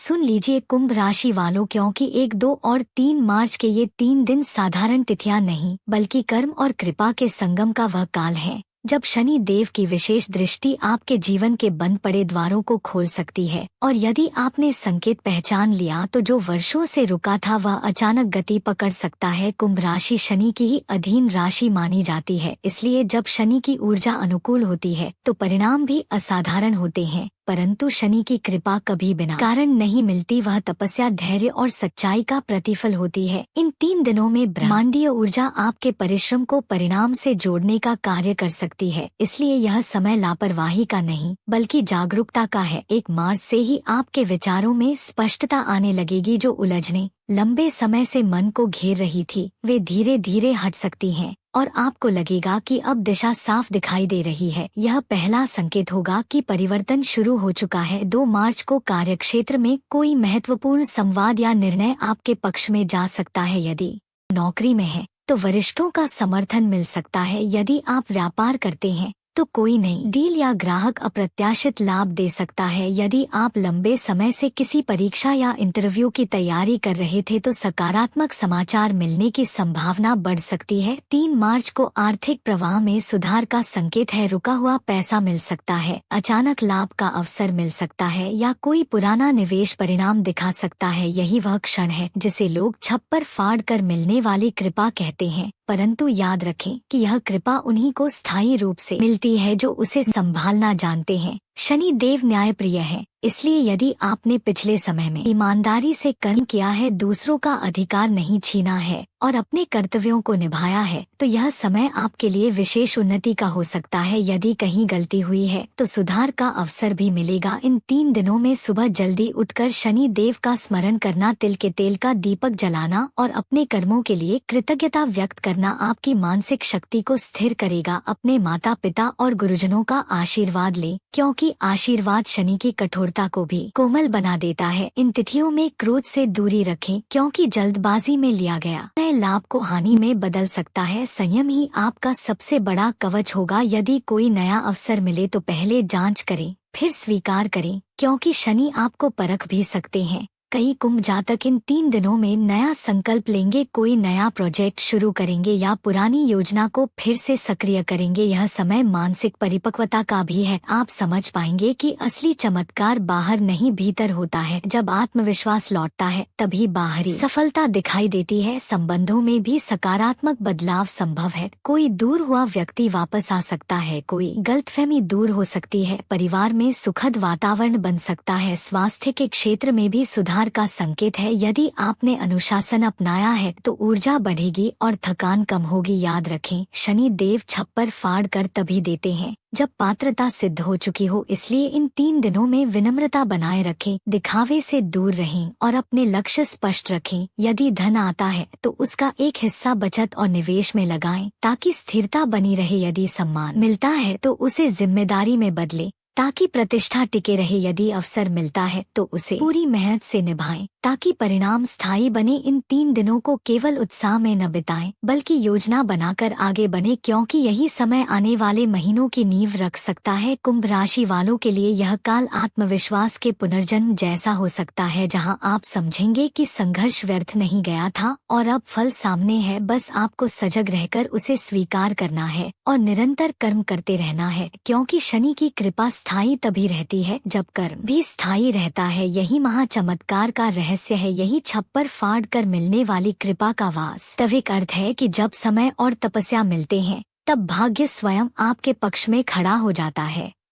सुन लीजिए कुंभ राशि वालों, क्योंकि 1, 2 और 3 मार्च के ये 3 दिन साधारण तिथियां नहीं बल्कि कर्म और कृपा के संगम का वह काल है जब शनि देव की विशेष दृष्टि आपके जीवन के बंद पड़े द्वारों को खोल सकती है। और यदि आपने संकेत पहचान लिया तो जो वर्षों से रुका था वह अचानक गति पकड़ सकता है। कुंभ राशि शनि की ही अधीन राशि मानी जाती है, इसलिए जब शनि की ऊर्जा अनुकूल होती है तो परिणाम भी असाधारण होते हैं। परंतु शनि की कृपा कभी बिना कारण नहीं मिलती, वह तपस्या, धैर्य और सच्चाई का प्रतिफल होती है। इन 3 दिनों में ब्रह्मांडीय ऊर्जा आपके परिश्रम को परिणाम से जोड़ने का कार्य कर सकती है, इसलिए यह समय लापरवाही का नहीं बल्कि जागरूकता का है। 1 मार्च से ही आपके विचारों में स्पष्टता आने लगेगी। जो उलझने लंबे समय से मन को घेर रही थी वे धीरे धीरे हट सकती हैं और आपको लगेगा कि अब दिशा साफ दिखाई दे रही है। यह पहला संकेत होगा कि परिवर्तन शुरू हो चुका है। 2 मार्च को कार्यक्षेत्र में कोई महत्वपूर्ण संवाद या निर्णय आपके पक्ष में जा सकता है। यदि नौकरी में है तो वरिष्ठों का समर्थन मिल सकता है। यदि आप व्यापार करते हैं तो कोई नई डील या ग्राहक अप्रत्याशित लाभ दे सकता है। यदि आप लंबे समय से किसी परीक्षा या इंटरव्यू की तैयारी कर रहे थे तो सकारात्मक समाचार मिलने की संभावना बढ़ सकती है। 3 मार्च को आर्थिक प्रवाह में सुधार का संकेत है। रुका हुआ पैसा मिल सकता है, अचानक लाभ का अवसर मिल सकता है या कोई पुराना निवेश परिणाम दिखा सकता है। यही वह क्षण है जिसे लोग छप्पर फाड़ कर मिलने वाली कृपा कहते हैं। परंतु याद रखें कि यह कृपा उन्हीं को स्थायी रूप से मिलती है जो उसे संभालना जानते हैं। शनि देव न्यायप्रिय है, इसलिए यदि आपने पिछले समय में ईमानदारी से कर्म किया है, दूसरों का अधिकार नहीं छीना है और अपने कर्तव्यों को निभाया है तो यह समय आपके लिए विशेष उन्नति का हो सकता है। यदि कहीं गलती हुई है तो सुधार का अवसर भी मिलेगा। इन 3 दिनों में सुबह जल्दी उठकर शनि देव का स्मरण करना, तिल के तेल का दीपक जलाना और अपने कर्मों के लिए कृतज्ञता व्यक्त करना आपकी मानसिक शक्ति को स्थिर करेगा। अपने माता पिता और गुरुजनों का आशीर्वाद लें, क्योंकि आशीर्वाद शनि की कठोरता को भी कोमल बना देता है। इन तिथियों में क्रोध से दूरी रखें, क्योंकि जल्दबाजी में लिया गया नए लाभ को हानि में बदल सकता है। संयम ही आपका सबसे बड़ा कवच होगा। यदि कोई नया अवसर मिले तो पहले जांच करें फिर स्वीकार करें, क्योंकि शनि आपको परख भी सकते हैं। कई कुंभ जातक इन 3 दिनों में नया संकल्प लेंगे, कोई नया प्रोजेक्ट शुरू करेंगे या पुरानी योजना को फिर से सक्रिय करेंगे। यह समय मानसिक परिपक्वता का भी है। आप समझ पाएंगे कि असली चमत्कार बाहर नहीं भीतर होता है। जब आत्मविश्वास लौटता है तभी बाहरी सफलता दिखाई देती है। संबंधों में भी सकारात्मक बदलाव संभव है। कोई दूर हुआ व्यक्ति वापस आ सकता है, कोई गलतफहमी दूर हो सकती है, परिवार में सुखद वातावरण बन सकता है। स्वास्थ्य के क्षेत्र में भी सुधार का संकेत है। यदि आपने अनुशासन अपनाया है तो ऊर्जा बढ़ेगी और थकान कम होगी। याद रखें, शनि देव छप्पर फाड़ कर तभी देते हैं जब पात्रता सिद्ध हो चुकी हो, इसलिए इन 3 दिनों में विनम्रता बनाए रखें, दिखावे से दूर रहें और अपने लक्ष्य स्पष्ट रखें। यदि धन आता है तो उसका एक हिस्सा बचत और निवेश में लगाएं ताकि स्थिरता बनी रहे। यदि सम्मान मिलता है तो उसे जिम्मेदारी में बदलें ताकि प्रतिष्ठा टिके रहे। यदि अवसर मिलता है तो उसे पूरी मेहनत से निभाएं ताकि परिणाम स्थायी बने। इन 3 दिनों को केवल उत्साह में न बिताएं बल्कि योजना बनाकर आगे बढ़ें, क्योंकि यही समय आने वाले महीनों की नींव रख सकता है। कुंभ राशि वालों के लिए यह काल आत्मविश्वास के पुनर्जन्म जैसा हो सकता है, जहां आप समझेंगे कि संघर्ष व्यर्थ नहीं गया था और अब फल सामने है। बस आपको सजग रहकर उसे स्वीकार करना है और निरंतर कर्म करते रहना है, क्योंकि शनि की कृपा स्थायी तभी रहती है जब कर्म भी स्थायी रहता है। यही महाचमत्कार का रहस्य है। यही छप्पर फाड़ कर मिलने वाली कृपा का वास्तविक अर्थ है कि जब समय और तपस्या मिलते हैं तब भाग्य स्वयं आपके पक्ष में खड़ा हो जाता है।